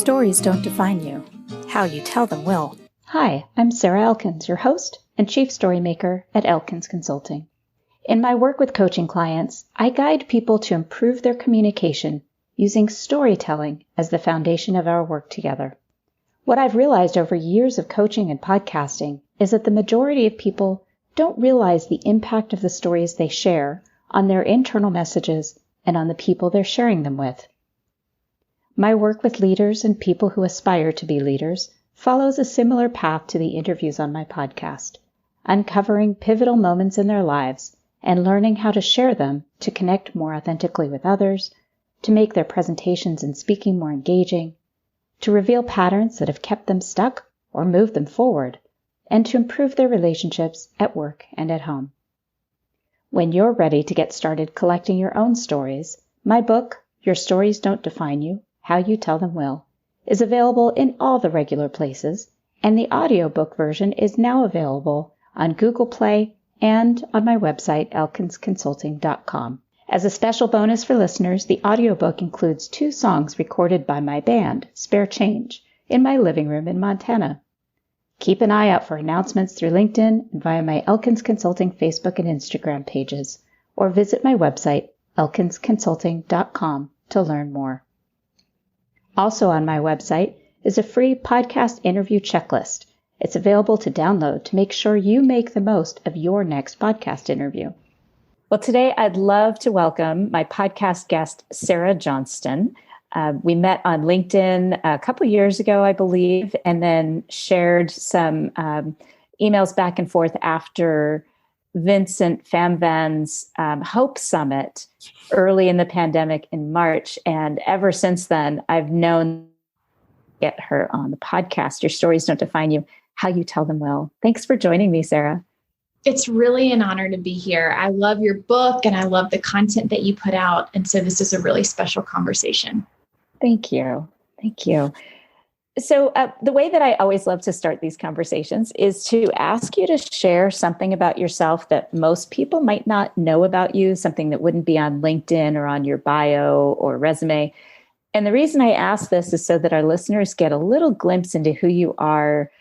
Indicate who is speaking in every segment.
Speaker 1: stories don't define you. How you tell them will.
Speaker 2: Hi, I'm Sarah Elkins, your host and Chief Storymaker at Elkins Consulting. In my work with coaching clients, I guide people to improve their communication using storytelling as the foundation of our work together. What I've realized over years of coaching and podcasting is that the majority of people don't realize the impact of the stories they share on their internal messages and on the people they're sharing them with. My work with leaders and people who aspire to be leaders follows a similar path to the interviews on my podcast, uncovering pivotal moments in their lives and learning how to share them to connect more authentically with others, to make their presentations and speaking more engaging, to reveal patterns that have kept them stuck or moved them forward, and to improve their relationships at work and at home. When you're ready to get started collecting your own stories, my book, Your Stories Don't Define You, How You Tell Them Will, is available in all the regular places, and the audiobook version is now available on Google Play and on my website, elkinsconsulting.com. As a special bonus for listeners, the audiobook includes 2 songs recorded by my band, Spare Change, in my living room in Montana. Keep an eye out for announcements through LinkedIn and via my Elkins Consulting Facebook and Instagram pages, or visit my website, elkinsconsulting.com, to learn more. Also on my website is a free podcast interview checklist. It's available to download to make sure you make the most of your next podcast interview. Well, today I'd love to welcome my podcast guest, Sarah Johnston. We met on LinkedIn a couple years ago, I believe, and then shared some emails back and forth after Vincent Famvan's Hope Summit early in the pandemic in March. And ever since then, I've known to get her on the podcast, Your Stories Don't Define You, How You Tell Them Will. Thanks for joining me, Sarah.
Speaker 3: It's really an honor to be here. I love your book and I love the content that you put out. And so this is a really special conversation.
Speaker 2: Thank you. Thank you. So the way that I always love to start these conversations is to ask you to share something about yourself that most people might not know about you, something that wouldn't be on LinkedIn or on your bio or resume. And the reason I ask this is so that our listeners get a little glimpse into who you are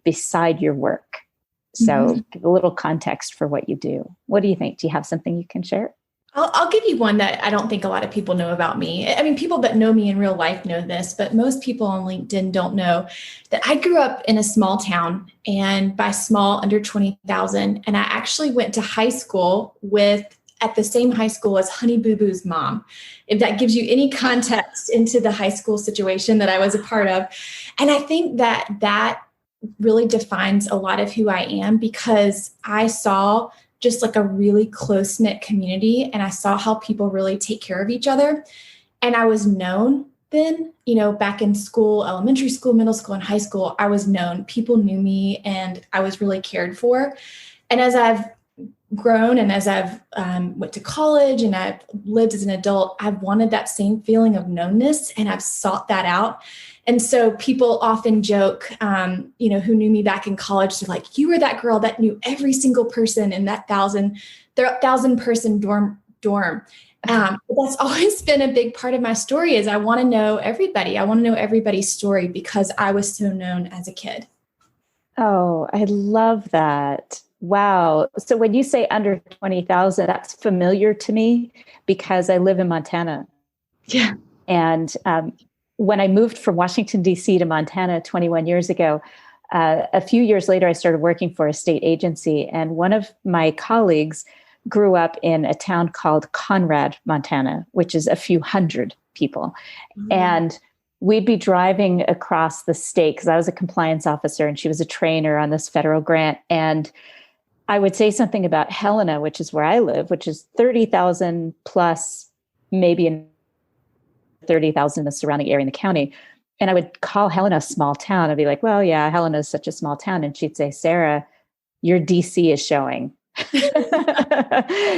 Speaker 2: beside your work. So give a little context for what you do. What do you think? Do you have something you can share?
Speaker 3: I'll give you one that I don't think a lot of people know about me. I mean, people that know me in real life know this, but most people on LinkedIn don't know that I grew up in a small town, and by small, under 20,000. And I actually went to high school at the same high school as Honey Boo Boo's mom, if that gives you any context into the high school situation that I was a part of. And I think that really defines a lot of who I am, because I saw just like a really close-knit community, and I saw how people really take care of each other. And I was known then, back in school, elementary school, middle school, and high school, I was known. People knew me and I was really cared for. And as I've grown and as I've went to college and I've lived as an adult, I've wanted that same feeling of knownness, and I've sought that out. And so people often joke, who knew me back in college, they're like, you were that girl that knew every single person in that 1,000 person dorm. But that's always been a big part of my story, is I want to know everybody. I want to know everybody's story because I was so known as a kid.
Speaker 2: Oh, I love that. Wow. So when you say under 20,000, that's familiar to me because I live in Montana.
Speaker 3: Yeah.
Speaker 2: And when I moved from Washington, D.C. to Montana 21 years ago, a few years later, I started working for a state agency. And one of my colleagues grew up in a town called Conrad, Montana, which is a few hundred people. Mm-hmm. And we'd be driving across the state because I was a compliance officer and she was a trainer on this federal grant. And I would say something about Helena, which is where I live, which is 30,000 plus, maybe in 30,000 in the surrounding area in the county. And I would call Helena a small town. I'd be like, well, yeah, Helena is such a small town. And she'd say, Sarah, your DC is showing.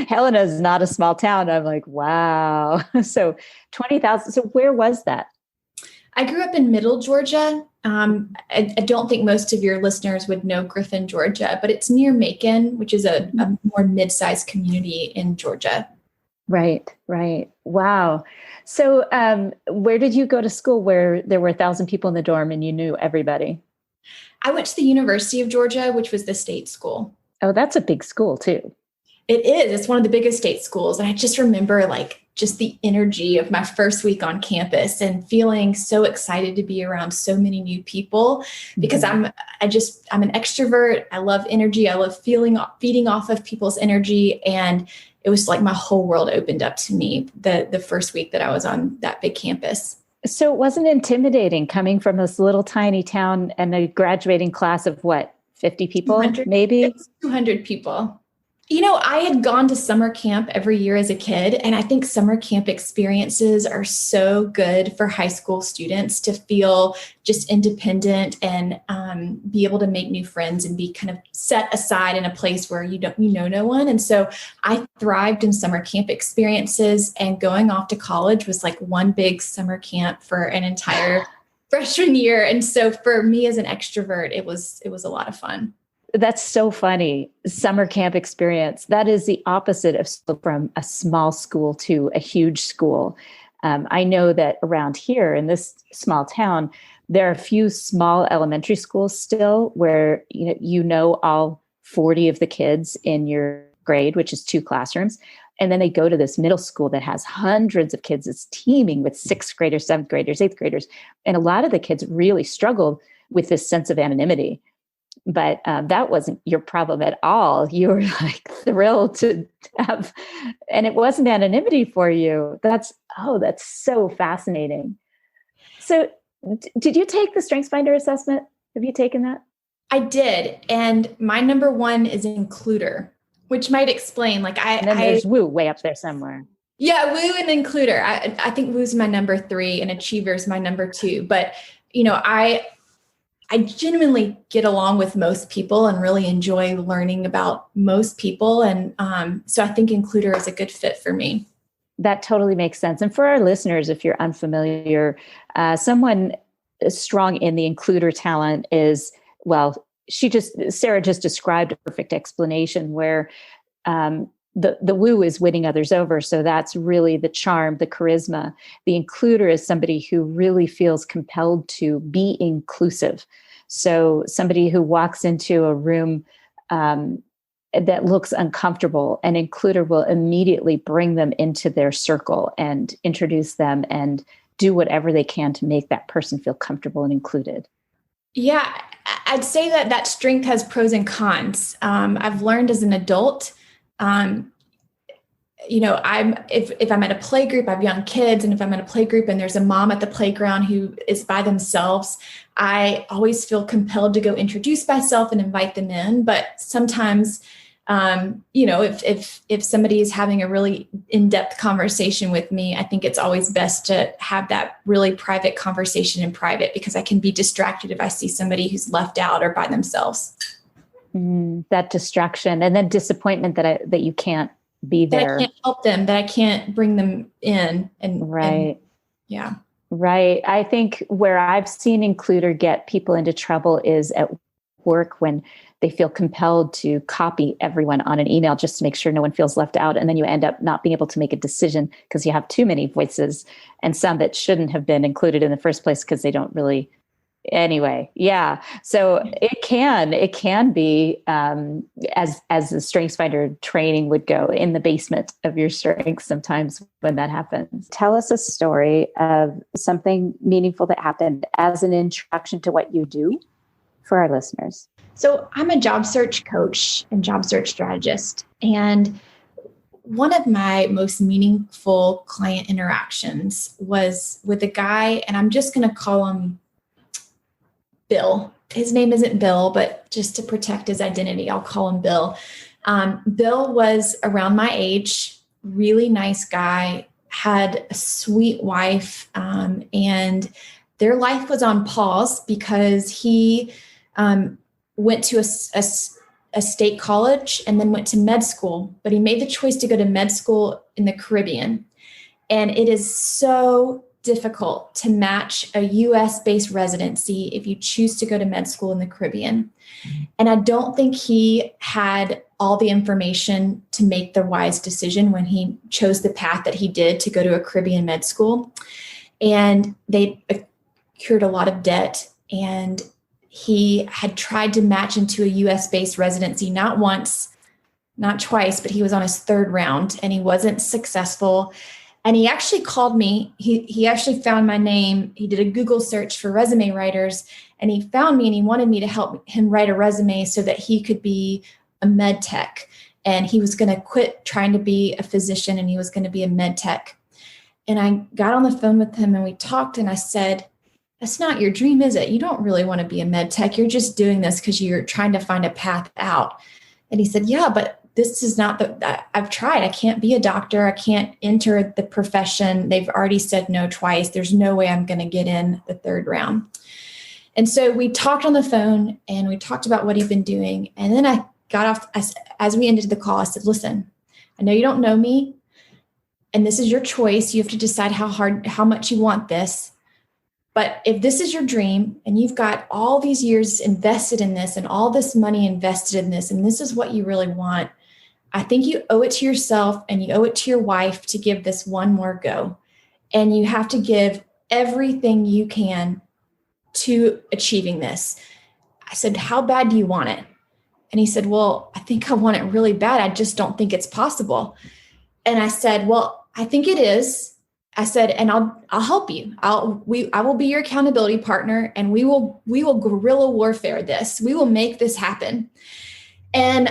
Speaker 2: Helena is not a small town. I'm like, wow. So 20,000. So where was that?
Speaker 3: I grew up in Middle Georgia. I don't think most of your listeners would know Griffin, Georgia, but it's near Macon, which is a more mid-sized community in Georgia.
Speaker 2: Right, right. Wow. So, where did you go to school where there were 1,000 people in the dorm and you knew everybody?
Speaker 3: I went to the University of Georgia, which was the state school.
Speaker 2: Oh, that's a big school too.
Speaker 3: It is. It's one of the biggest state schools. And I just remember like just the energy of my first week on campus and feeling so excited to be around so many new people because I'm an extrovert. I love energy. I love feeding off of people's energy. And it was like my whole world opened up to me the first week that I was on that big campus.
Speaker 2: So it wasn't intimidating coming from this little tiny town and a graduating class of what, 50 people, maybe?
Speaker 3: It was 200 people. You know, I had gone to summer camp every year as a kid, and I think summer camp experiences are so good for high school students to feel just independent and be able to make new friends and be kind of set aside in a place where you know no one. And so I thrived in summer camp experiences, and going off to college was like one big summer camp for an entire freshman year. And so for me as an extrovert, it was a lot of fun.
Speaker 2: That's so funny. Summer camp experience. That is the opposite of from a small school to a huge school. I know that around here in this small town, there are a few small elementary schools still where you know all 40 of the kids in your grade, which is 2 classrooms. And then they go to this middle school that has hundreds of kids. It's teeming with 6th graders, 7th graders, 8th graders. And a lot of the kids really struggled with this sense of anonymity. But that wasn't your problem at all. You were like thrilled to have, and it wasn't anonymity for you. That's so fascinating. So did you take the StrengthsFinder assessment? Have you taken that?
Speaker 3: I did. And my number 1 is includer, which might explain
Speaker 2: and then there's woo way up there somewhere.
Speaker 3: Yeah, woo and includer. I think woo's my number 3 and achiever is my number 2. But, I genuinely get along with most people and really enjoy learning about most people. And so I think includer is a good fit for me.
Speaker 2: That totally makes sense. And for our listeners, if you're unfamiliar, someone strong in the includer talent is, Sarah just described a perfect explanation where the woo is winning others over. So that's really the charm, the charisma. The includer is somebody who really feels compelled to be inclusive. So somebody who walks into a room that looks uncomfortable, an includer will immediately bring them into their circle and introduce them and do whatever they can to make that person feel comfortable and included.
Speaker 3: Yeah, I'd say that strength has pros and cons. I've learned as an adult, if I'm at a play group, I have young kids, and if I'm at a play group and there's a mom at the playground who is by themselves, I always feel compelled to go introduce myself and invite them in. But sometimes, if somebody is having a really in-depth conversation with me, I think it's always best to have that really private conversation in private, because I can be distracted if I see somebody who's left out or by themselves.
Speaker 2: That distraction and then disappointment that you can't be there.
Speaker 3: That I can't help them, that I can't bring them in.
Speaker 2: Right.
Speaker 3: Yeah.
Speaker 2: Right. I think where I've seen includer get people into trouble is at work when they feel compelled to copy everyone on an email just to make sure no one feels left out. And then you end up not being able to make a decision because you have too many voices and some that shouldn't have been included in the first place because they don't really. Anyway, yeah. So it can be as the StrengthsFinder training would go in the basement of your strengths sometimes when that happens. Tell us a story of something meaningful that happened as an introduction to what you do for our listeners.
Speaker 3: So I'm a job search coach and job search strategist. And one of my most meaningful client interactions was with a guy, and I'm just going to call him Bill. His name isn't Bill, but just to protect his identity, I'll call him Bill. Bill was around my age, really nice guy, had a sweet wife, and their life was on pause because he went to a state college and then went to med school. But he made the choice to go to med school in the Caribbean. And it is so difficult to match a US-based residency if you choose to go to med school in the Caribbean. And I don't think he had all the information to make the wise decision when he chose the path that he did to go to a Caribbean med school. And they accrued a lot of debt, and he had tried to match into a US-based residency, not once, not twice, but he was on his third round and he wasn't successful. And he actually called me. He actually found my name. He did a Google search for resume writers, and he found me and he wanted me to help him write a resume so that he could be a med tech. And he was going to quit trying to be a physician and he was going to be a med tech. And I got on the phone with him and we talked, and I said, "That's not your dream, is it? You don't really want to be a med tech. You're just doing this because you're trying to find a path out." And he said, "Yeah, but this is not I've tried. I can't be a doctor. I can't enter the profession. They've already said no twice. There's no way I'm going to get in the third round." And so we talked on the phone and we talked about what he'd been doing. And then I got off, as we ended the call, I said, "Listen, I know you don't know me, and this is your choice. You have to decide how much you want this. But if this is your dream and you've got all these years invested in this and all this money invested in this, and this is what you really want, I think you owe it to yourself and you owe it to your wife to give this one more go. And you have to give everything you can to achieving this." I said, "How bad do you want it?" And he said, "Well, I think I want it really bad. I just don't think it's possible." And I said, "Well, I think it is." I said, "And I'll help you. I will be your accountability partner, and we will guerrilla warfare this. We will make this happen." And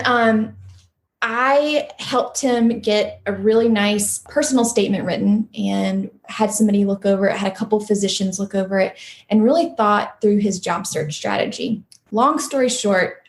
Speaker 3: I helped him get a really nice personal statement written and had somebody look over it, had a couple physicians look over it, and really thought through his job search strategy. Long story short,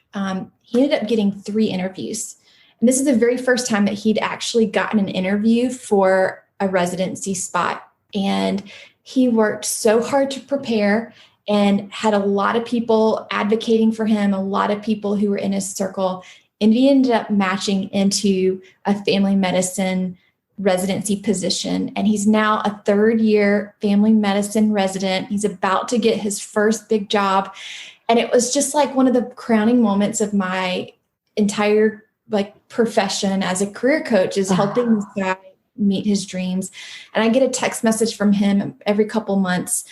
Speaker 3: he ended up getting 3 interviews. And this is the very first time that he'd actually gotten an interview for a residency spot. And he worked so hard to prepare and had a lot of people advocating for him, a lot of people who were in his circle. And he ended up matching into a family medicine residency position. And he's now a 3rd-year family medicine resident. He's about to get his first big job. And it was just like one of the crowning moments of my entire profession as a career coach, is helping this guy meet his dreams. And I get a text message from him every couple months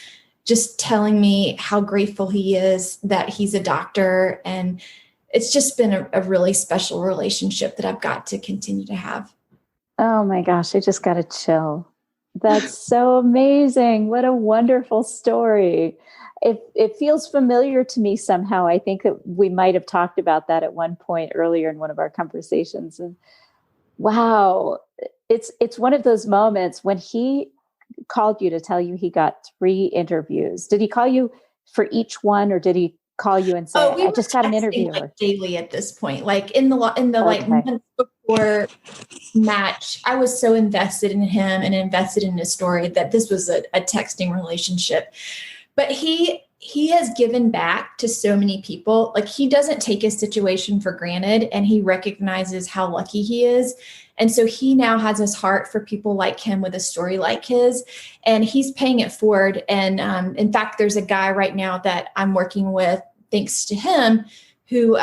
Speaker 3: just telling me how grateful he is that he's a doctor. And it's just been a really special relationship that I've got to continue to have.
Speaker 2: Oh my gosh, I just got a chill. That's so amazing. What a wonderful story. It feels familiar to me somehow. I think that we might have talked about that at one point earlier in one of our conversations. And wow, it's one of those moments when he called you to tell you he got 3 interviews. Did he call you for each one, or did he call you and say, "I just got an interview"?
Speaker 3: Daily at this point, in the months before match, I was so invested in him and invested in his story that this was a texting relationship. But he has given back to so many people. He doesn't take his situation for granted, and he recognizes how lucky he is. And so he now has his heart for people like him with a story like his, and he's paying it forward. And in fact, there's a guy right now that I'm working with, thanks to him, who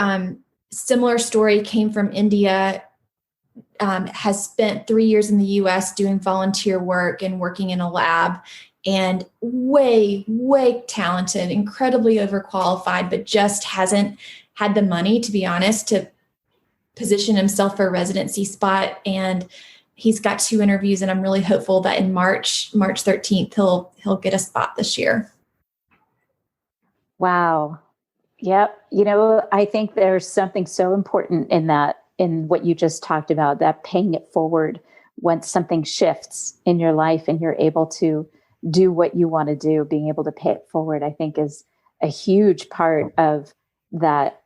Speaker 3: similar story, came from India, has spent 3 years in the US doing volunteer work and working in a lab, and way, way talented, incredibly overqualified, but just hasn't had the money, to be honest, to position himself for a residency spot. And he's got 2 interviews, and I'm really hopeful that in March 13th, he'll get a spot this year.
Speaker 2: Wow. Yep. I think there's something so important in that, in what you just talked about, that paying it forward once something shifts in your life and you're able to do what you want to do. Being able to pay it forward, I think, is a huge part of that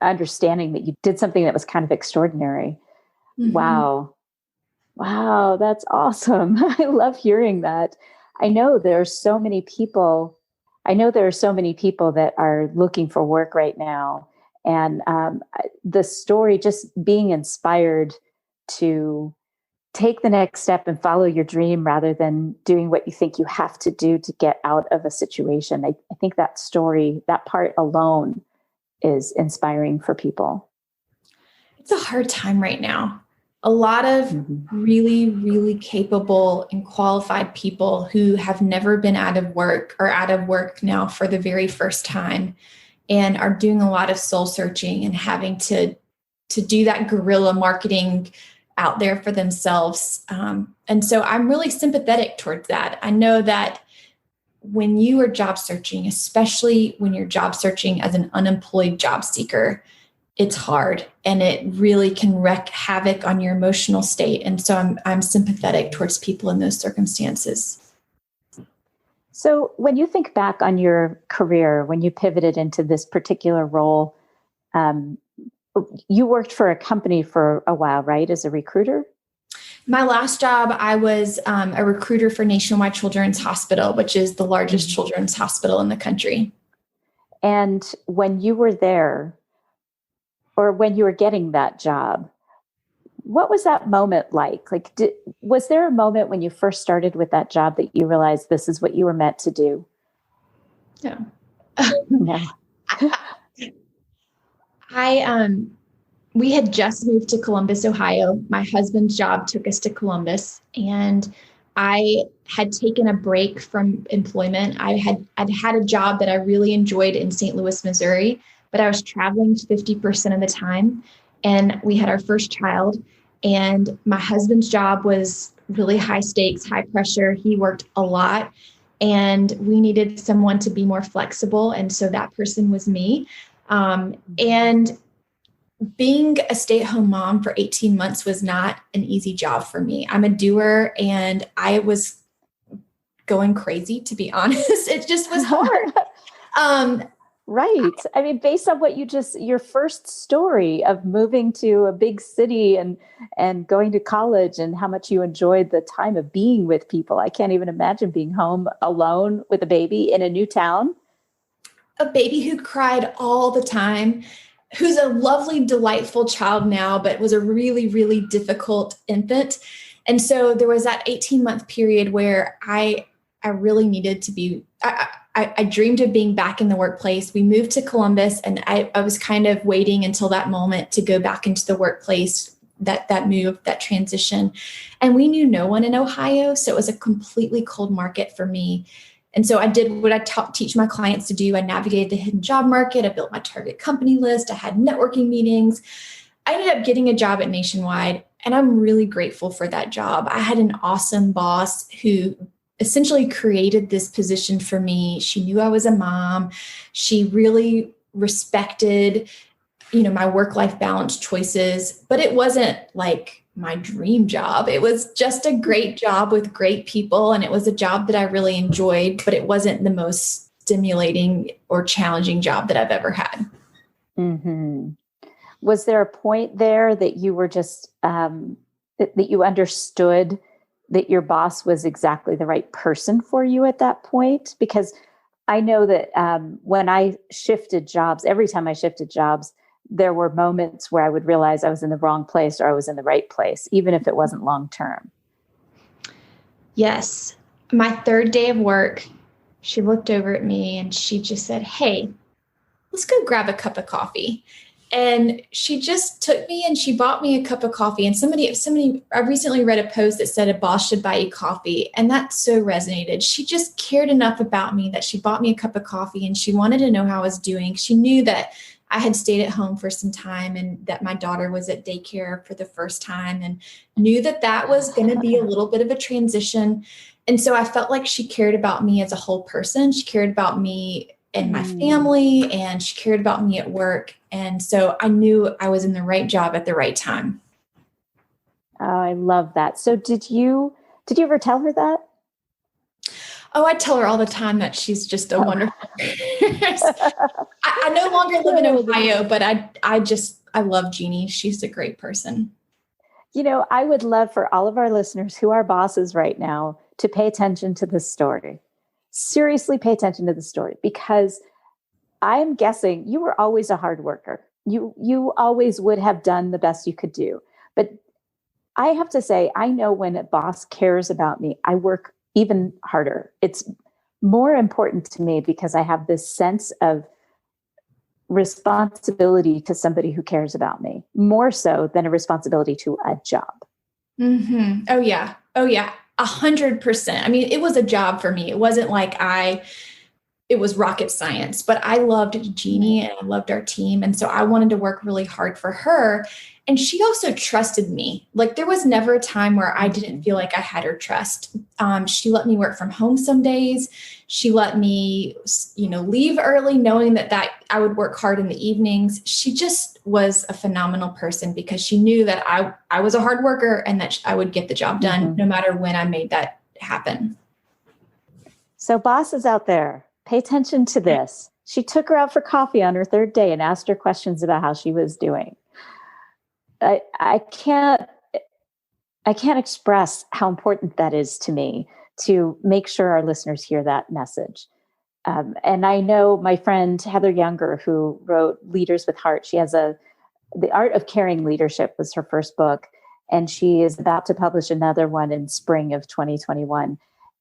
Speaker 2: understanding that you did something that was kind of extraordinary. Mm-hmm. Wow, that's awesome. I love hearing that. I know there are so many people that are looking for work right now. And the story, just being inspired to take the next step and follow your dream rather than doing what you think you have to do to get out of a situation. I think that story, that part alone, is inspiring for people.
Speaker 3: It's a hard time right now. A lot of really, really capable and qualified people who have never been out of work or out of work now for the very first time and are doing a lot of soul searching and having to do that guerrilla marketing out there for themselves. And so I'm really sympathetic towards that. I know that when you are job searching, especially when you're job searching as an unemployed job seeker, it's hard and it really can wreak havoc on your emotional state. And so I'm sympathetic towards people in those circumstances.
Speaker 2: So when you think back on your career, when you pivoted into this particular role, you worked for a company for a while, right? As a recruiter?
Speaker 3: My last job, I was a recruiter for Nationwide Children's Hospital, which is the largest children's hospital in the country.
Speaker 2: And when you were there, or when you were getting that job, what was that moment like? Was there a moment when you first started with that job that you realized this is what you were meant to do?
Speaker 3: No.
Speaker 2: No.
Speaker 3: We had just moved to Columbus, Ohio. My husband's job took us to Columbus, and I had taken a break from employment. I'd had a job that I really enjoyed in St. Louis, Missouri, but I was traveling 50% of the time, and we had our first child, and my husband's job was really high stakes, high pressure. He worked a lot, and we needed someone to be more flexible, and so that person was me. And being a stay-at-home mom for 18 months was not an easy job for me. I'm a doer, and I was going crazy, to be honest. It just was hard.
Speaker 2: Right. I mean, based on what your first story of moving to a big city and going to college and how much you enjoyed the time of being with people. I can't even imagine being home alone with a baby in a new town.
Speaker 3: A baby who cried all the time, who's a lovely, delightful child now, but was a really, really difficult infant. And so there was that 18-month period where I really needed to be, I dreamed of being back in the workplace. We moved to Columbus, and I was kind of waiting until that moment to go back into the workplace, that move, that transition. And we knew no one in Ohio. So it was a completely cold market for me. And so I did what I teach my clients to do. I navigated the hidden job market. I built my target company list. I had networking meetings. I ended up getting a job at Nationwide, and I'm really grateful for that job. I had an awesome boss who essentially created this position for me. She knew I was a mom. She really respected, my work-life balance choices, but it wasn't like my dream job. It was just a great job with great people. And it was a job that I really enjoyed, but it wasn't the most stimulating or challenging job that I've ever had.
Speaker 2: Mm-hmm. Was there a point there that you were just, that you understood that your boss was exactly the right person for you at that point? Because I know that when I shifted jobs, every time I shifted jobs, there were moments where I would realize I was in the wrong place or I was in the right place, even if it wasn't long term.
Speaker 3: Yes. My third day of work, she looked over at me and she just said, "Hey, let's go grab a cup of coffee." And she just took me and she bought me a cup of coffee. And I recently read a post that said a boss should buy you coffee. And that so resonated. She just cared enough about me that she bought me a cup of coffee, and she wanted to know how I was doing. She knew that I had stayed at home for some time and that my daughter was at daycare for the first time, and knew that that was going to be a little bit of a transition. And so I felt like she cared about me as a whole person. She cared about me and my family, and she cared about me at work. And so I knew I was in the right job at the right time.
Speaker 2: Oh, I love that. So did you ever tell her that?
Speaker 3: Oh, I tell her all the time that she's just a wonderful person. I no longer live in Ohio, but I love Jeannie. She's a great person.
Speaker 2: I would love for all of our listeners who are bosses right now to pay attention to this story. Seriously, pay attention to the story, because I'm guessing you were always a hard worker. You always would have done the best you could do. But I have to say, I know when a boss cares about me, I work even harder. It's more important to me because I have this sense of responsibility to somebody who cares about me, more so than a responsibility to a job.
Speaker 3: Mm-hmm. Oh yeah. 100%. I mean, it was a job for me. It wasn't like it was rocket science, but I loved Jeannie and I loved our team. And so I wanted to work really hard for her. And she also trusted me. Like there was never a time where I didn't feel like I had her trust. She let me work from home some days. She let me, leave early knowing that I would work hard in the evenings. She just was a phenomenal person because she knew that I was a hard worker and that I would get the job done no matter when I made that happen.
Speaker 2: So bosses out there, pay attention to this. She took her out for coffee on her third day and asked her questions about how she was doing. I can't express how important that is to me to make sure our listeners hear that message. And I know my friend Heather Younger, who wrote Leaders with Heart, she has The Art of Caring Leadership was her first book, and she is about to publish another one in spring of 2021.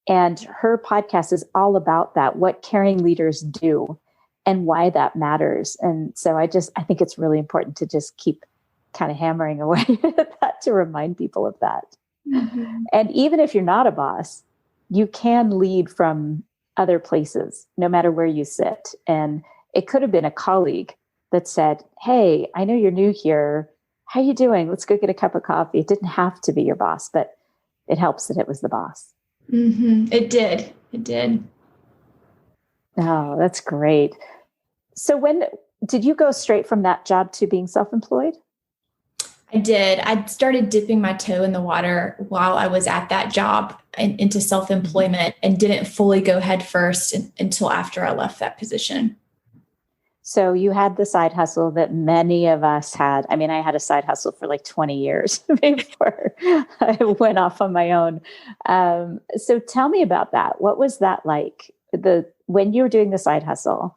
Speaker 2: And her podcast is all about that, what caring leaders do and why that matters. And so I think it's really important to just keep kind of hammering away at that to remind people of that. Mm-hmm. And even if you're not a boss, you can lead from other places, no matter where you sit. And it could have been a colleague that said, "Hey, I know you're new here. How you doing? Let's go get a cup of coffee." It didn't have to be your boss, but it helps that it was the boss.
Speaker 3: Mm-hmm. It did.
Speaker 2: Oh, that's great. So when did you go straight from that job to being self-employed?
Speaker 3: I did. I started dipping my toe in the water while I was at that job and into self-employment and didn't fully go head first until after I left that position.
Speaker 2: So you had the side hustle that many of us had. I mean, I had a side hustle for like 20 years before I went off on my own. So tell me about that. What was that like? When you were doing the side hustle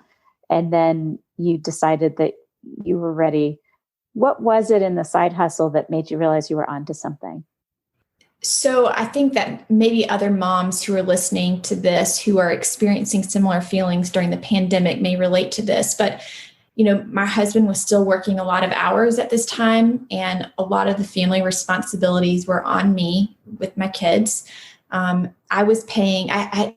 Speaker 2: and then you decided that you were ready, what was it in the side hustle that made you realize you were onto something?
Speaker 3: So I think that maybe other moms who are listening to this, who are experiencing similar feelings during the pandemic may relate to this. But, my husband was still working a lot of hours at this time, and a lot of the family responsibilities were on me with my kids. I was paying, I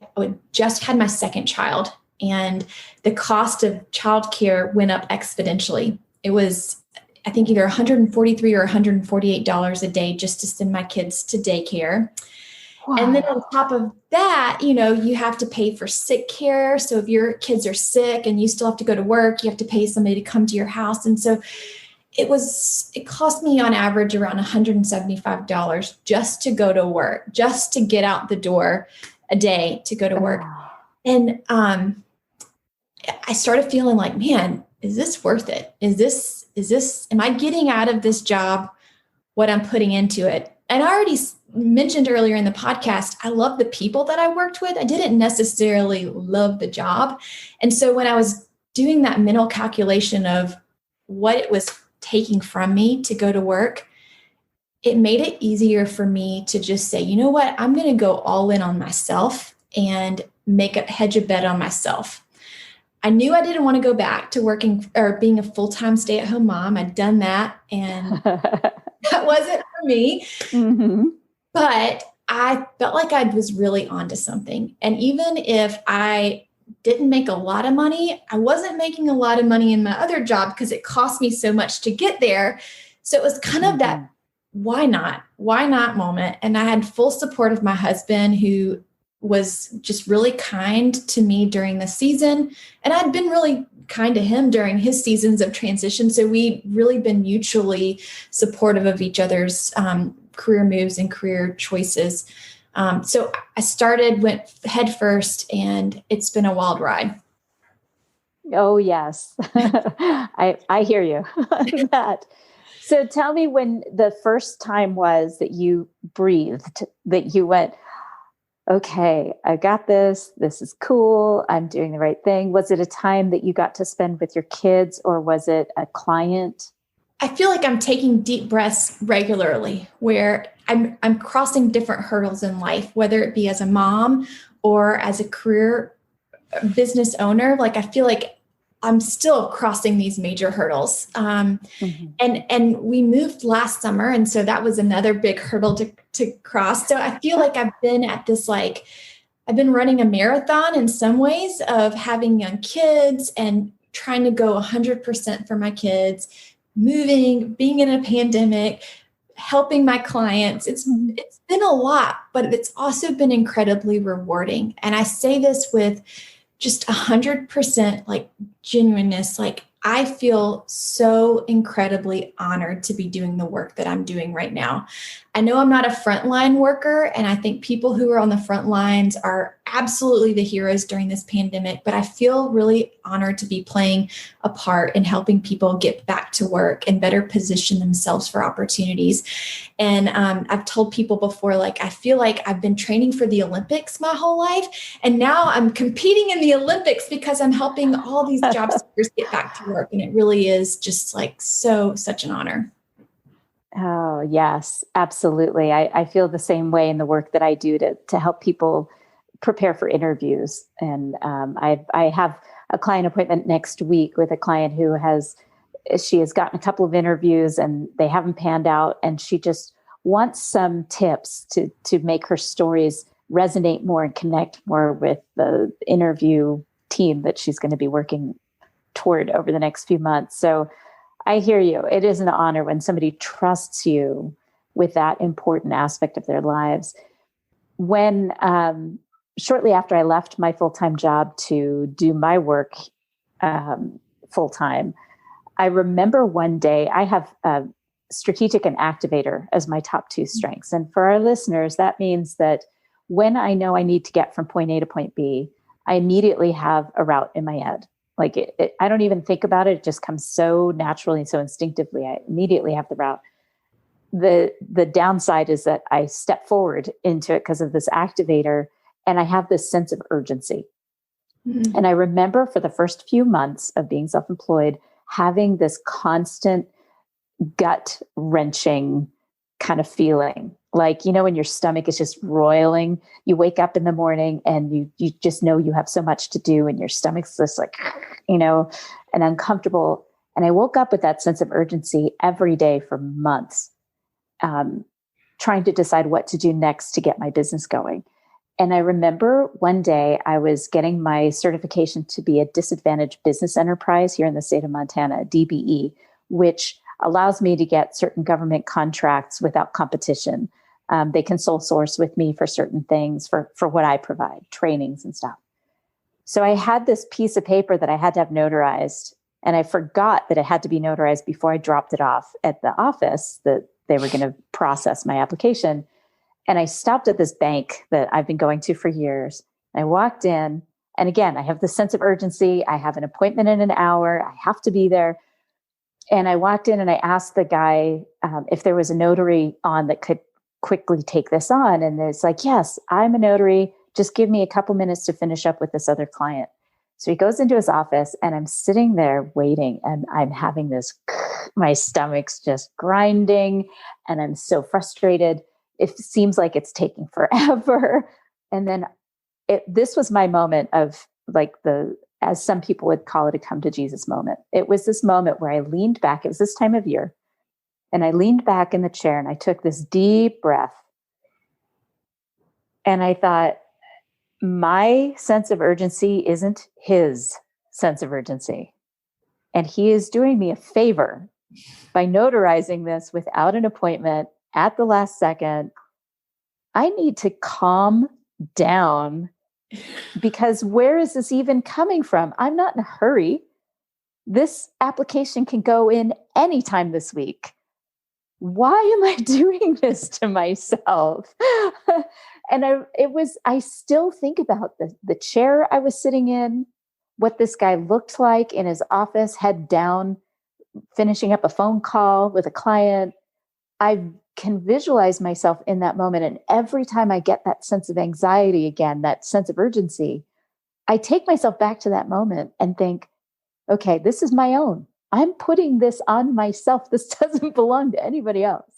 Speaker 3: just had my second child, and the cost of childcare went up exponentially. It was, I think, either $143 or $148 a day just to send my kids to daycare. Wow. And then on top of that, you have to pay for sick care. So if your kids are sick and you still have to go to work, you have to pay somebody to come to your house. And so it cost me on average around $175 just to go to work, just to get out the door a day to go to work. And I started feeling like, man, is this worth it? Am I getting out of this job what I'm putting into it? And I already mentioned earlier in the podcast, I love the people that I worked with. I didn't necessarily love the job. And so when I was doing that mental calculation of what it was taking from me to go to work, it made it easier for me to just say, you know what, I'm going to go all in on myself and hedge a bet on myself. I knew I didn't want to go back to working or being a full-time stay-at-home mom. I'd done that, and that wasn't for me. Mm-hmm. But I felt like I was really onto something. And even if I didn't make a lot of money, I wasn't making a lot of money in my other job because it cost me so much to get there. So it was kind of that why not moment. And I had full support of my husband, who was just really kind to me during the season. And I'd been really kind to him during his seasons of transition. So we'd really been mutually supportive of each other's career moves and career choices. So I went head first, and it's been a wild ride.
Speaker 2: Oh, yes. I hear you on that. So tell me when the first time was that you breathed, that you went, okay, I got this. This is cool. I'm doing the right thing. Was it a time that you got to spend with your kids, or was it a client?
Speaker 3: I feel like I'm taking deep breaths regularly, where I'm crossing different hurdles in life, whether it be as a mom or as a career business owner. Like I feel like I'm still crossing these major hurdles. And we moved last summer. And so that was another big hurdle to cross. So I feel like I've been at this, like, I've been running a marathon in some ways of having young kids and trying to go 100% for my kids, moving, being in a pandemic, helping my clients. It's been a lot, but it's also been incredibly rewarding. And I say this with just 100% like genuineness. Like, I feel so incredibly honored to be doing the work that I'm doing right now. I know I'm not a frontline worker, and I think people who are on the front lines are absolutely the heroes during this pandemic, but I feel really honored to be playing a part in helping people get back to work and better position themselves for opportunities. And I've told people before, like, I feel like I've been training for the Olympics my whole life, and now I'm competing in the Olympics because I'm helping all these job seekers get back to work. And it really is just like such an honor.
Speaker 2: Oh, yes, absolutely. I feel the same way in the work that I do to help people prepare for interviews. And I have a client appointment next week with a client who she has gotten a couple of interviews and they haven't panned out. And she just wants some tips to make her stories resonate more and connect more with the interview team that she's going to be working toward over the next few months. So I hear you. It is an honor when somebody trusts you with that important aspect of their lives. When shortly after I left my full-time job to do my work full-time, I remember one day I have strategic and activator as my top two strengths. And for our listeners, that means that when I know I need to get from point A to point B, I immediately have a route in my head. Like I don't even think about it. It just comes so naturally and so instinctively. I immediately have the route. The downside is that I step forward into it because of this activator, and I have this sense of urgency. Mm-hmm. And I remember for the first few months of being self-employed, having this constant gut wrenching kind of feeling. Like, when your stomach is just roiling, you wake up in the morning and you just know you have so much to do and your stomach's just like, and uncomfortable. And I woke up with that sense of urgency every day for months, trying to decide what to do next to get my business going. And I remember one day I was getting my certification to be a disadvantaged business enterprise here in the state of Montana, DBE, which allows me to get certain government contracts without competition. They can sole source with me for certain things for what I provide, trainings and stuff. So I had this piece of paper that I had to have notarized, and I forgot that it had to be notarized before I dropped it off at the office that they were going to process my application. And I stopped at this bank that I've been going to for years. I walked in, and again, I have this sense of urgency. I have an appointment in an hour. I have to be there. And I walked in and I asked the guy if there was a notary on that could quickly take this on. And it's like, yes, I'm a notary. Just give me a couple minutes to finish up with this other client. So he goes into his office and I'm sitting there waiting, and I'm having this, my stomach's just grinding and I'm so frustrated. It seems like it's taking forever. And then this was my moment of like as some people would call it, a come to Jesus moment. It was this moment where I leaned back. It was this time of year. And I leaned back in the chair and I took this deep breath. And I thought, my sense of urgency isn't his sense of urgency. And he is doing me a favor by notarizing this without an appointment at the last second. I need to calm down, because where is this even coming from? I'm not in a hurry. This application can go in anytime this week. Why am I doing this to myself? And I still think about the chair I was sitting in, what this guy looked like in his office, head down, finishing up a phone call with a client. I can visualize myself in that moment. And every time I get that sense of anxiety again, that sense of urgency, I take myself back to that moment and think, okay, this is my own. I'm putting this on myself. This doesn't belong to anybody else.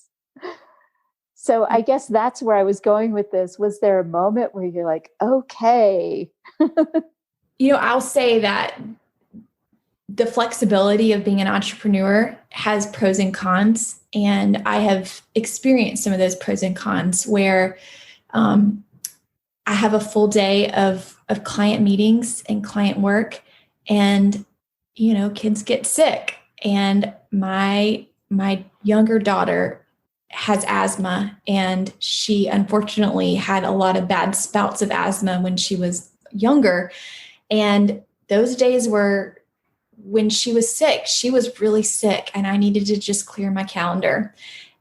Speaker 2: So I guess that's where I was going with this. Was there a moment where you're like, okay?
Speaker 3: I'll say that the flexibility of being an entrepreneur has pros and cons. And I have experienced some of those pros and cons where I have a full day of client meetings and client work, and, kids get sick. And my younger daughter has asthma, and she unfortunately had a lot of bad spouts of asthma when she was younger. And those days were when she was sick, she was really sick, and I needed to just clear my calendar.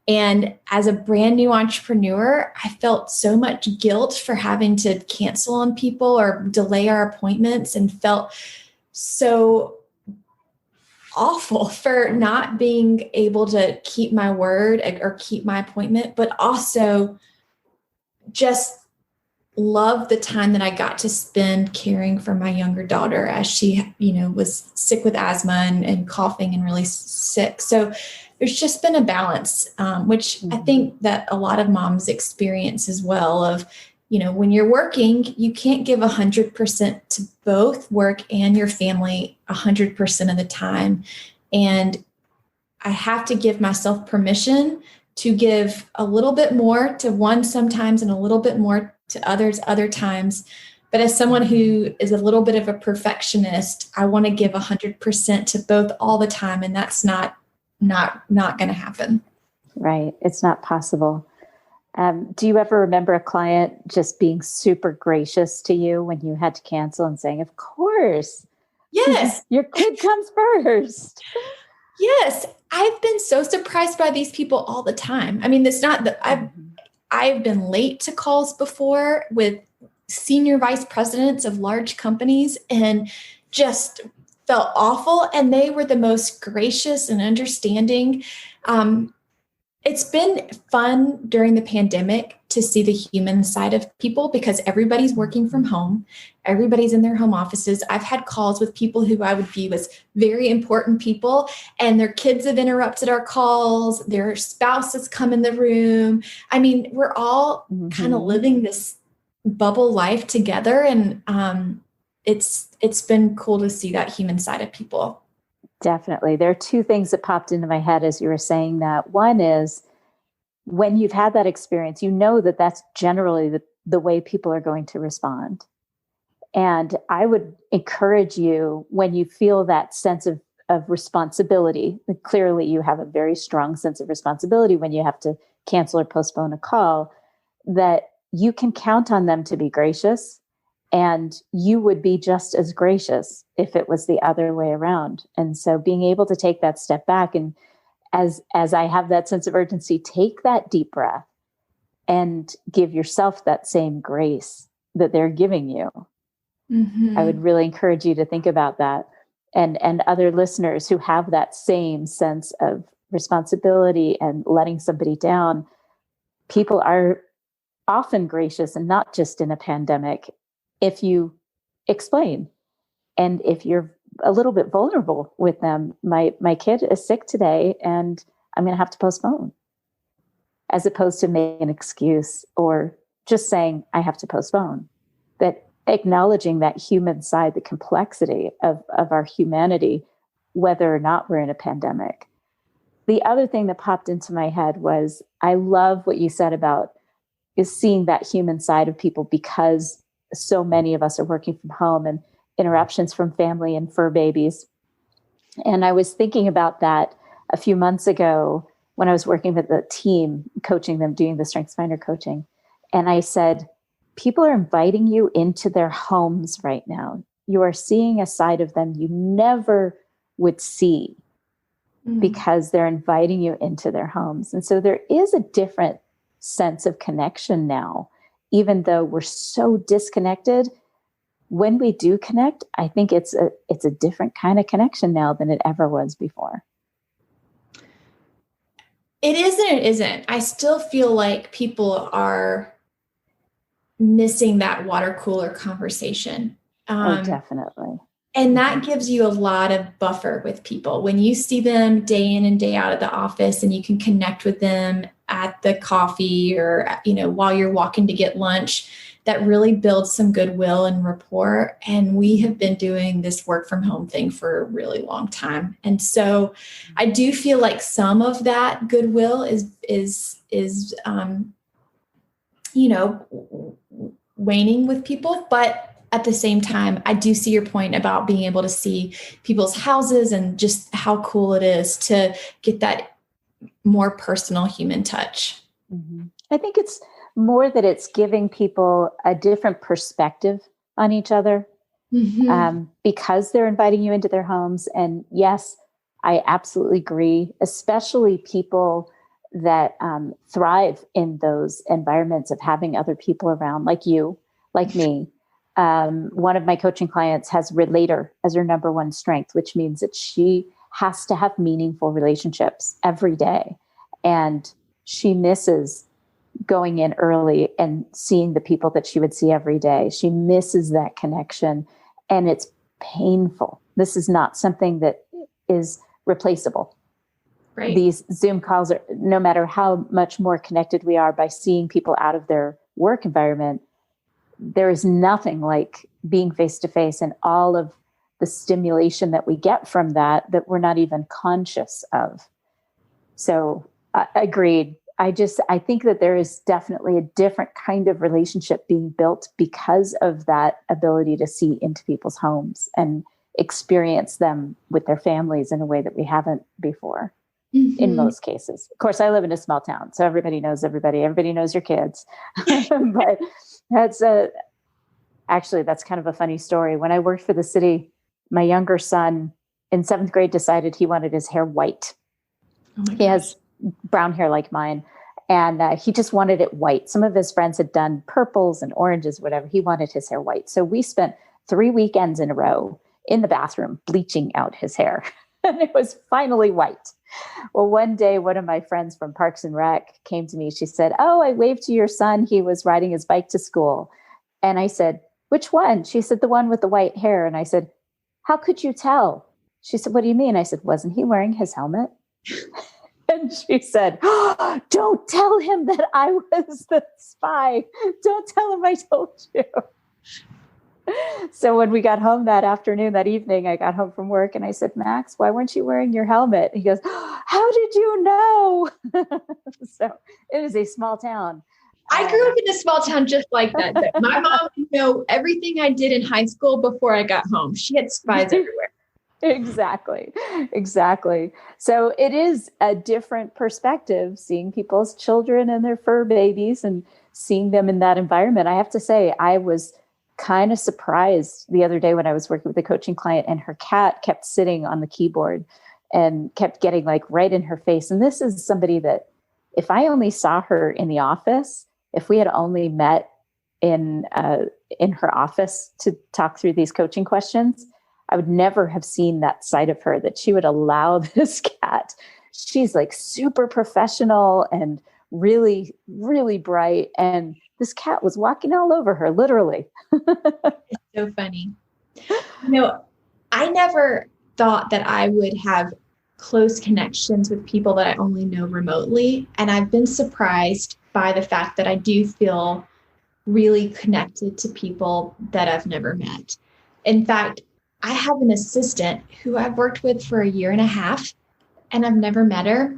Speaker 3: And as a brand new entrepreneur, I felt so much guilt for having to cancel on people or delay our appointments, and felt so awful for not being able to keep my word or keep my appointment, but also just love the time that I got to spend caring for my younger daughter as she, was sick with asthma and coughing and really sick. So there's just been a balance, which I think that a lot of moms experience as well, of, when you're working, you can't give 100% to both work and your family 100% of the time. And I have to give myself permission to give a little bit more to one sometimes and a little bit more to others other times. But as someone who is a little bit of a perfectionist, I want to give 100% to both all the time. And that's not going to happen.
Speaker 2: Right. It's not possible. Do you ever remember a client just being super gracious to you when you had to cancel and saying, of course,
Speaker 3: yes,
Speaker 2: your kid comes first?
Speaker 3: Yes. I've been so surprised by these people all the time. I mean, it's not that I've been late to calls before with senior vice presidents of large companies and just felt awful. And they were the most gracious and understanding. It's been fun during the pandemic to see the human side of people, because everybody's working from home. Everybody's in their home offices. I've had calls with people who I would view as very important people, and their kids have interrupted our calls. Their spouse has come in the room. I mean, we're all kind of living this bubble life together. And it's been cool to see that human side of people.
Speaker 2: Definitely. There are two things that popped into my head as you were saying that. One is, when you've had that experience, that that's generally the way people are going to respond. And I would encourage you, when you feel that sense of responsibility, clearly you have a very strong sense of responsibility when you have to cancel or postpone a call, that you can count on them to be gracious, and you would be just as gracious if it was the other way around. And so being able to take that step back, and as I have that sense of urgency, take that deep breath and give yourself that same grace that they're giving you. I would really encourage you to think about that. And other listeners who have that same sense of responsibility and letting somebody down, people are often gracious, and not just in a pandemic, if you explain. And if you're a little bit vulnerable with them, my kid is sick today and I'm going to have to postpone, as opposed to making an excuse or just saying I have to postpone. That acknowledging that human side, the complexity of our humanity, whether or not we're in a pandemic. The other thing that popped into my head was, I love what you said about is seeing that human side of people, because so many of us are working from home and interruptions from family and fur babies. And I was thinking about that a few months ago when I was working with the team, coaching them, doing the StrengthsFinder coaching. And I said, people are inviting you into their homes right now. You are seeing a side of them you never would see because they're inviting you into their homes. And so there is a different sense of connection now, even though we're so disconnected. When we do connect, I think it's a different kind of connection now than it ever was before.
Speaker 3: It is and it isn't. I still feel like people are missing that water cooler conversation.
Speaker 2: Oh, definitely.
Speaker 3: And that gives you a lot of buffer with people. When you see them day in and day out at the office, and you can connect with them at the coffee or, while you're walking to get lunch, that really builds some goodwill and rapport. And we have been doing this work from home thing for a really long time. And so I do feel like some of that goodwill is waning with people, but at the same time, I do see your point about being able to see people's houses and just how cool it is to get that more personal human touch.
Speaker 2: Mm-hmm. I think it's more that it's giving people a different perspective on each other, because they're inviting you into their homes. And yes, I absolutely agree, especially people that thrive in those environments of having other people around, like you, like me. One of my coaching clients has relator as her number one strength, which means that she has to have meaningful relationships every day. And she misses going in early and seeing the people that she would see every day. She misses that connection, and it's painful. This is not something that is replaceable.
Speaker 3: Right.
Speaker 2: These Zoom calls are, no matter how much more connected we are by seeing people out of their work environment, there is nothing like being face to face and all of the stimulation that we get from that we're not even conscious of. So agreed. I think that there is definitely a different kind of relationship being built because of that ability to see into people's homes and experience them with their families in a way that we haven't before. In most cases. Of course, I live in a small town, so everybody knows everybody. Everybody knows your kids. But that's kind of a funny story. When I worked for the city, my younger son in 7th grade decided he wanted his hair white.
Speaker 3: Oh
Speaker 2: he has brown hair like mine, and he just wanted it white. Some of his friends had done purples and oranges, whatever. He wanted his hair white. So we spent 3 weekends in a row in the bathroom bleaching out his hair. And it was finally white. Well, one day, one of my friends from Parks and Rec came to me. She said, "Oh, I waved to your son. He was riding his bike to school." And I said, "Which one?" She said, "The one with the white hair." And I said, "How could you tell?" She said, "What do you mean?" I said, "Wasn't he wearing his helmet?" And she said, "Oh, don't tell him that I was the spy. Don't tell him I told you." So when we got home that evening, I got home from work and I said, "Max, why weren't you wearing your helmet?" He goes, "How did you know?" So it is a small town.
Speaker 3: I grew up in a small town just like that. My mom would know everything I did in high school before I got home. She had spies everywhere.
Speaker 2: Exactly. So it is a different perspective, seeing people's children and their fur babies and seeing them in that environment. I have to say, I was kind of surprised the other day when I was working with a coaching client and her cat kept sitting on the keyboard and kept getting like right in her face. And this is somebody that if I only saw her in the office, if we had only met in her office to talk through these coaching questions, I would never have seen that side of her, that she would allow this cat. She's like super professional and really, really bright. And this cat was walking all over her, literally.
Speaker 3: It's so funny. I never thought that I would have close connections with people that I only know remotely. And I've been surprised by the fact that I do feel really connected to people that I've never met. In fact, I have an assistant who I've worked with for 1.5 years, and I've never met her.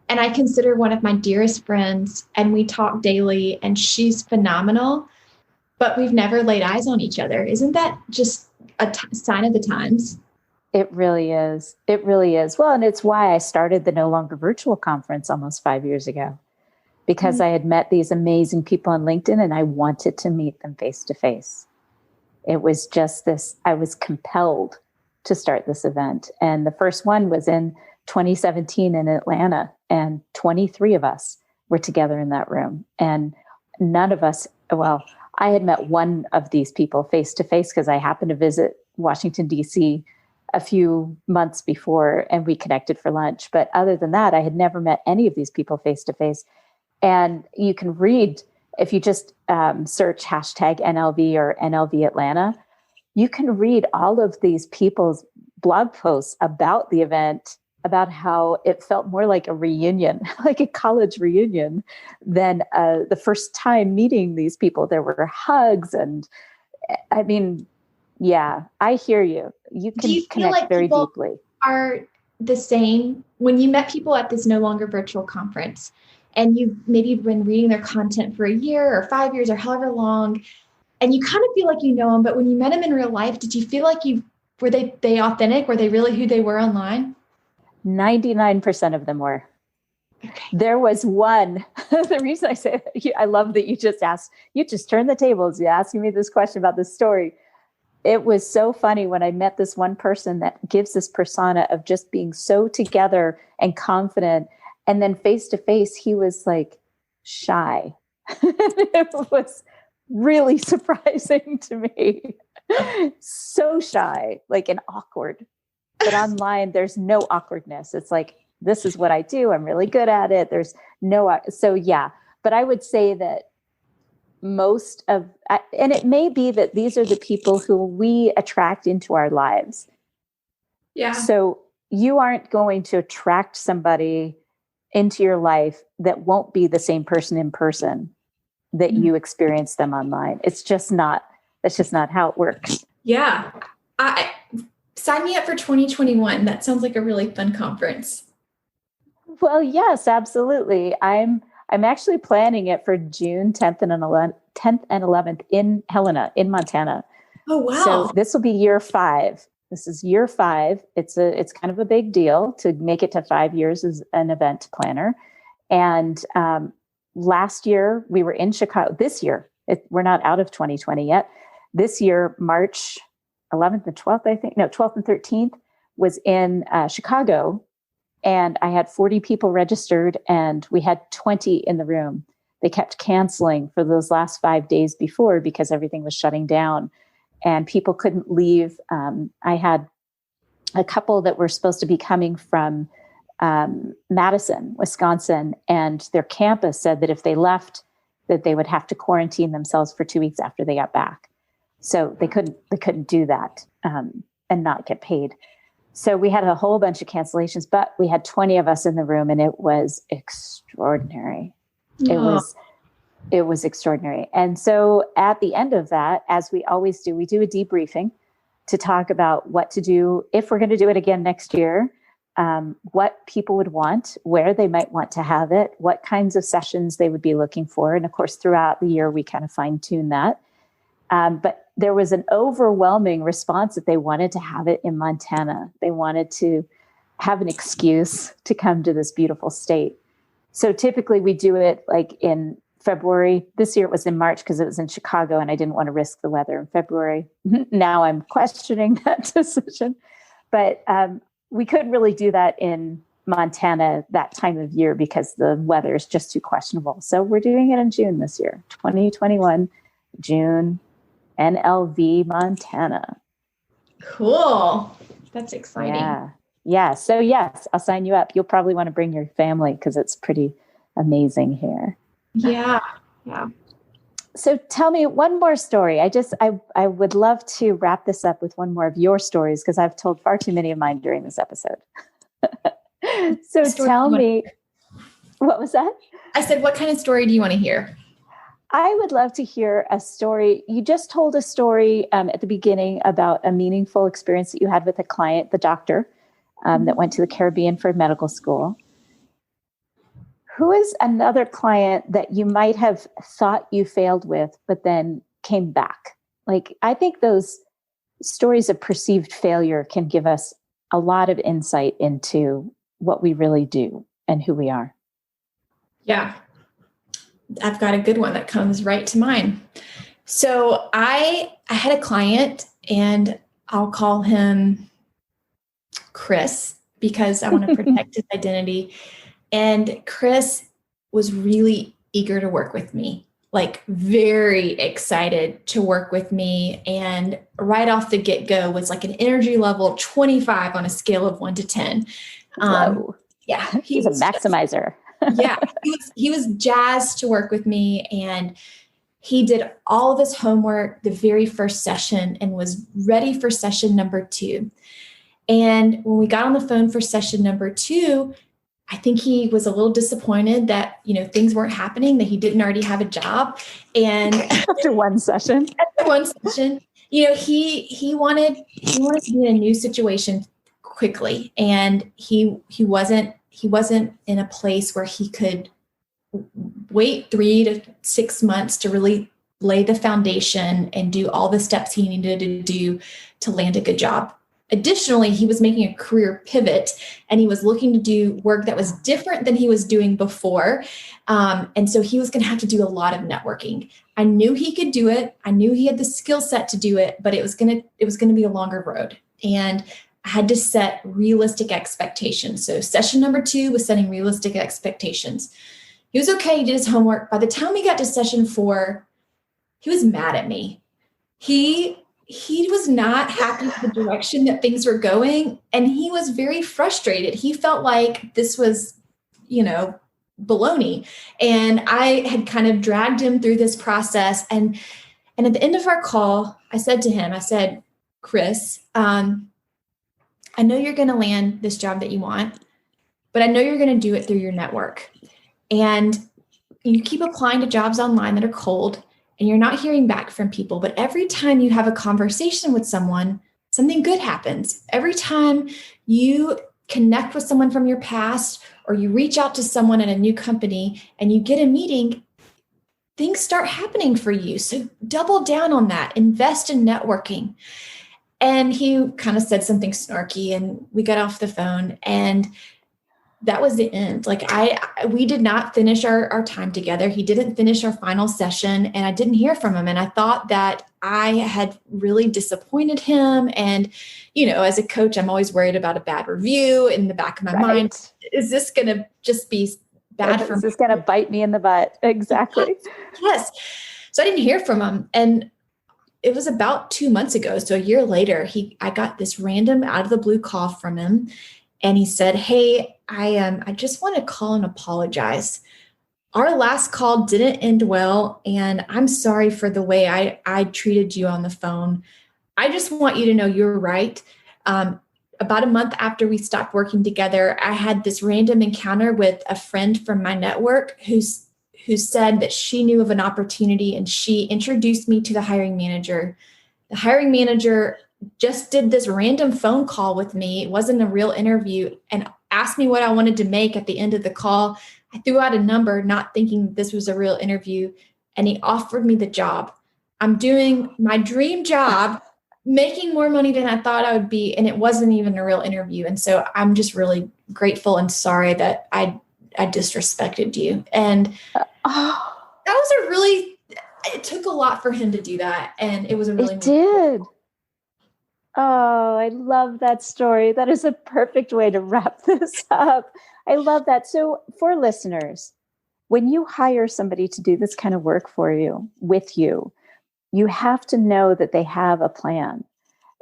Speaker 3: And I consider one of my dearest friends, and we talk daily, and she's phenomenal, but we've never laid eyes on each other. Isn't that just a sign of the times?
Speaker 2: It really is. It really is. Well, and it's why I started the No Longer Virtual conference almost 5 years ago, because I had met these amazing people on LinkedIn and I wanted to meet them face to face. It was just this, I was compelled to start this event. And the first one was in 2017 in Atlanta, and 23 of us were together in that room. And none of us, well, I had met one of these people face to face because I happened to visit Washington, D.C. a few months before, and we connected for lunch. But other than that, I had never met any of these people face to face. And you can read, if you just search hashtag NLV or NLV Atlanta, you can read all of these people's blog posts about the event
Speaker 1: about how it felt more like a reunion, like a college reunion than the first time meeting these people. There were hugs and I mean, yeah, I hear you. You
Speaker 3: Do
Speaker 1: can
Speaker 3: you feel
Speaker 1: connect
Speaker 3: like
Speaker 1: very
Speaker 3: people
Speaker 1: deeply.
Speaker 3: are the same when you met people at this no longer virtual conference and you've maybe been reading their content for a year or 5 years or however long, and you kind of feel like you know them, but when you met them in real life, did you feel like were they authentic? Were they really who they were online?
Speaker 1: 99% of them were. There was one, the reason I say that, I love that you just turned the tables. You're asking me this question about this story. It was so funny when I met this one person that gives this persona of just being so together and confident. And then face to face, he was like shy. It was really surprising to me. So shy, like and awkward. But online, there's no awkwardness. It's like, this is what I do. I'm really good at it. There's no, so yeah. But I would say that and it may be that these are the people who we attract into our lives.
Speaker 3: Yeah.
Speaker 1: So you aren't going to attract somebody into your life that won't be the same person in person that you experience them online. That's just not how it works.
Speaker 3: Yeah. Sign me up for 2021. That sounds like a really fun conference.
Speaker 1: Well, yes, absolutely. I'm actually planning it for June 10th and 11th in Helena, in Montana.
Speaker 3: Oh, wow.
Speaker 1: So this will be year 5. This is year 5. It's kind of a big deal to make it to 5 years as an event planner. And last year we were in Chicago. This year, we're not out of 2020 yet. This year, March 11th and 12th, I think. No, 12th and 13th was in Chicago. And I had 40 people registered and we had 20 in the room. They kept canceling for those last 5 days before because everything was shutting down and people couldn't leave. I had a couple that were supposed to be coming from Madison, Wisconsin, and their campus said that if they left, that they would have to quarantine themselves for 2 weeks after they got back. So they couldn't do that and not get paid. So we had a whole bunch of cancellations, but we had 20 of us in the room and it was extraordinary.
Speaker 3: Oh.
Speaker 1: It was extraordinary. And so at the end of that, as we always do, we do a debriefing to talk about what to do if we're going to do it again next year, what people would want, where they might want to have it, what kinds of sessions they would be looking for. And of course, throughout the year, we kind of fine tune that. But there was an overwhelming response that they wanted to have it in Montana. They wanted to have an excuse to come to this beautiful state. So typically we do it like in February. This year it was in March because it was in Chicago and I didn't want to risk the weather in February. Now I'm questioning that decision. But we couldn't really do that in Montana that time of year because the weather is just too questionable. So we're doing it in June this year, 2021, June. NLV, Montana.
Speaker 3: Cool. That's exciting.
Speaker 1: Yeah. So yes, I'll sign you up. You'll probably want to bring your family because it's pretty amazing here.
Speaker 3: Yeah.
Speaker 1: So tell me one more story. I would love to wrap this up with one more of your stories because I've told far too many of mine during this episode. So tell me, what was that?
Speaker 3: I said, what kind of story do you want to hear?
Speaker 1: I would love to hear a story. You just told a story at the beginning about a meaningful experience that you had with a client, the doctor, that went to the Caribbean for medical school. Who is another client that you might have thought you failed with, but then came back? Like, I think those stories of perceived failure can give us a lot of insight into what we really do and who we are.
Speaker 3: Yeah. I've got a good one that comes right to mind. So I had a client and I'll call him Chris because I want to protect his identity. And Chris was really eager to work with me, like very excited to work with me. And right off the get-go was like an energy level 25 on a scale of 1 to 10. Yeah.
Speaker 1: He's a maximizer.
Speaker 3: Yeah, he was jazzed to work with me and he did all of his homework the very first session and was ready for session number 2. And when we got on the phone for session number 2, I think he was a little disappointed that, things weren't happening, that he didn't already have a job. And
Speaker 1: after one session,
Speaker 3: he wanted to be in a new situation quickly. And he wasn't in a place where he could wait 3 to 6 months to really lay the foundation and do all the steps he needed to do to land a good job. Additionally, he was making a career pivot and he was looking to do work that was different than he was doing before. And so he was going to have to do a lot of networking. I knew he could do it. I knew he had the skill set to do it, but it was going to be a longer road. And I had to set realistic expectations. So session number 2 was setting realistic expectations. He was okay. He did his homework. By the time we got to session 4, he was mad at me. He was not happy with the direction that things were going. And he was very frustrated. He felt like this was, baloney. And I had kind of dragged him through this process. And at the end of our call, I said to him, Chris, I know you're going to land this job that you want, but I know you're going to do it through your network. And you keep applying to jobs online that are cold and you're not hearing back from people. But every time you have a conversation with someone, something good happens. Every time you connect with someone from your past or you reach out to someone at a new company and you get a meeting, things start happening for you. So double down on that. Invest in networking. And he kind of said something snarky and we got off the phone and that was the end. Like we did not finish our time together. He didn't finish our final session and I didn't hear from him. And I thought that I had really disappointed him. And, as a coach, I'm always worried about a bad review in the back of my mind. Is this going to just be bad for me?
Speaker 1: Is this going to bite me in the butt? Exactly.
Speaker 3: Yes. So I didn't hear from him. And it was about 2 months ago. So a year later, I got this random out of the blue call from him. And he said, "Hey, I just want to call and apologize. Our last call didn't end well, and I'm sorry for the way I treated you on the phone. I just want you to know you're right. About a month after we stopped working together, I had this random encounter with a friend from my network who said that she knew of an opportunity, and she introduced me to the hiring manager. The hiring manager just did this random phone call with me. It wasn't a real interview and asked me what I wanted to make at the end of the call. I threw out a number, not thinking this was a real interview, and he offered me the job. I'm doing my dream job, making more money than I thought I would be, and it wasn't even a real interview. And so I'm just really grateful and sorry that I disrespected you. And it took a lot for him to do that. And it was a really—
Speaker 1: It did. Oh, I love that story. That is a perfect way to wrap this up. I love that. So for listeners, when you hire somebody to do this kind of work with you, you have to know that they have a plan,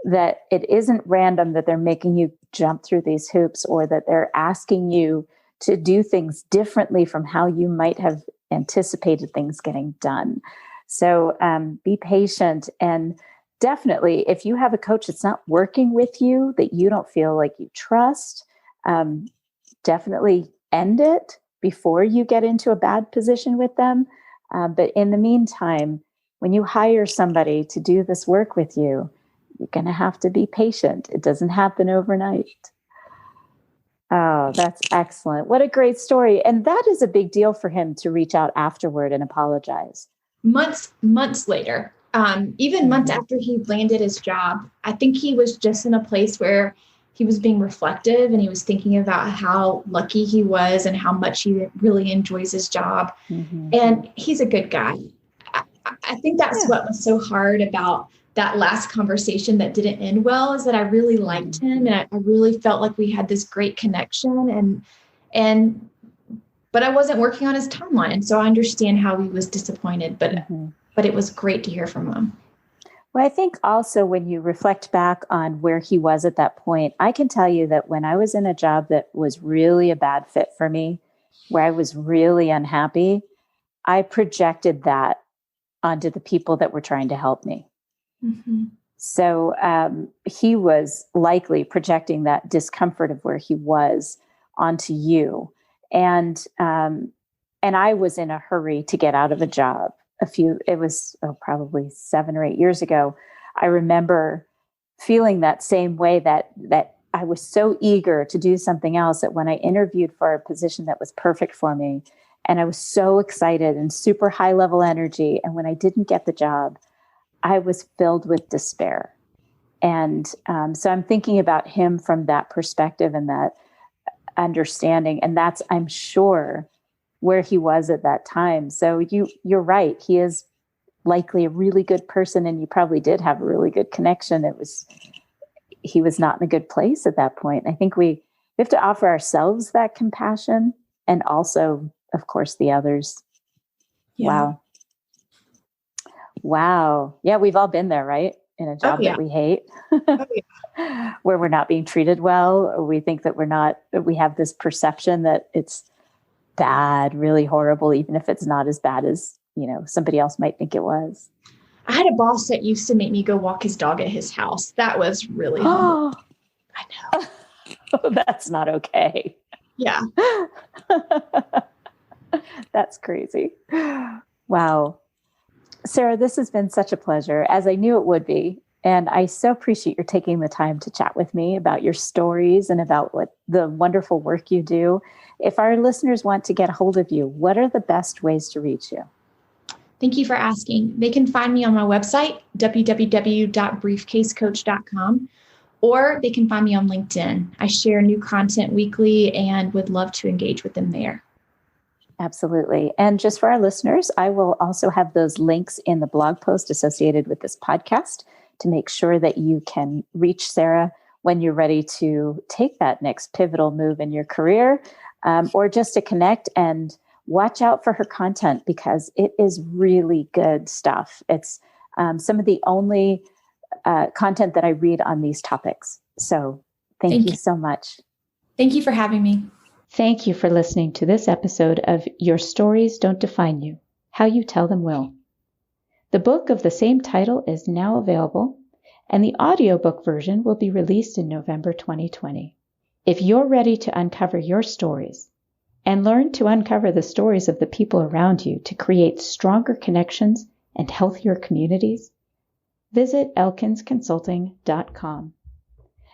Speaker 1: that it isn't random, that they're making you jump through these hoops or that they're asking you to do things differently from how you might have anticipated things getting done. So be patient. And definitely, if you have a coach that's not working with you, that you don't feel like you trust, definitely end it before you get into a bad position with them. But in the meantime, when you hire somebody to do this work with you, you're going to have to be patient. It doesn't happen overnight. Oh, that's excellent. What a great story. And that is a big deal for him to reach out afterward and apologize.
Speaker 3: Months later. Even months after he landed his job, I think he was just in a place where he was being reflective and he was thinking about how lucky he was and how much he really enjoys his job. Mm-hmm. And he's a good guy. I think that's what was so hard about that last conversation that didn't end well, is that I really liked him and I really felt like we had this great connection but I wasn't working on his timeline. So I understand how he was disappointed, but it was great to hear from him.
Speaker 1: Well, I think also when you reflect back on where he was at that point, I can tell you that when I was in a job that was really a bad fit for me, where I was really unhappy, I projected that onto the people that were trying to help me. Mm-hmm. So he was likely projecting that discomfort of where he was onto you. And I was in a hurry to get out of a job. It was probably 7 or 8 years ago. I remember feeling that same way, that I was so eager to do something else, that when I interviewed for a position that was perfect for me, and I was so excited and super high level energy, and when I didn't get the job, I was filled with despair. And so I'm thinking about him from that perspective and that understanding. And that's, I'm sure, where he was at that time. So you're right. He is likely a really good person, and you probably did have a really good connection. He was not in a good place at that point. I think we have to offer ourselves that compassion, and also, of course, the others. Yeah. Wow. Yeah, we've all been there, right? In a job that we hate, where we're not being treated well, or we think that we have this perception that it's bad, really horrible, even if it's not as bad as, somebody else might think it was.
Speaker 3: I had a boss that used to make me go walk his dog at his house. That was really humble. I know.
Speaker 1: Oh, that's not okay.
Speaker 3: Yeah.
Speaker 1: That's crazy. Wow. Sarah, this has been such a pleasure, as I knew it would be. And I so appreciate your taking the time to chat with me about your stories and about what the wonderful work you do. If our listeners want to get a hold of you, what are the best ways to reach you?
Speaker 3: Thank you for asking. They can find me on my website, www.briefcasecoach.com, or they can find me on LinkedIn. I share new content weekly and would love to engage with them there.
Speaker 1: Absolutely. And just for our listeners, I will also have those links in the blog post associated with this podcast to make sure that you can reach Sarah when you're ready to take that next pivotal move in your career, or just to connect and watch out for her content, because it is really good stuff. It's some of the only content that I read on these topics. So thank you so much.
Speaker 3: Thank you for having me.
Speaker 2: Thank you for listening to this episode of Your Stories Don't Define You, How You Tell Them Will. The book of the same title is now available, and the audiobook version will be released in November 2020. If you're ready to uncover your stories and learn to uncover the stories of the people around you to create stronger connections and healthier communities, visit elkinsconsulting.com.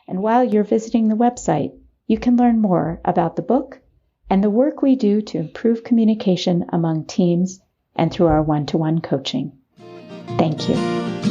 Speaker 2: And while you're visiting the website, you can learn more about the book and the work we do to improve communication among teams and through our one-to-one coaching. Thank you.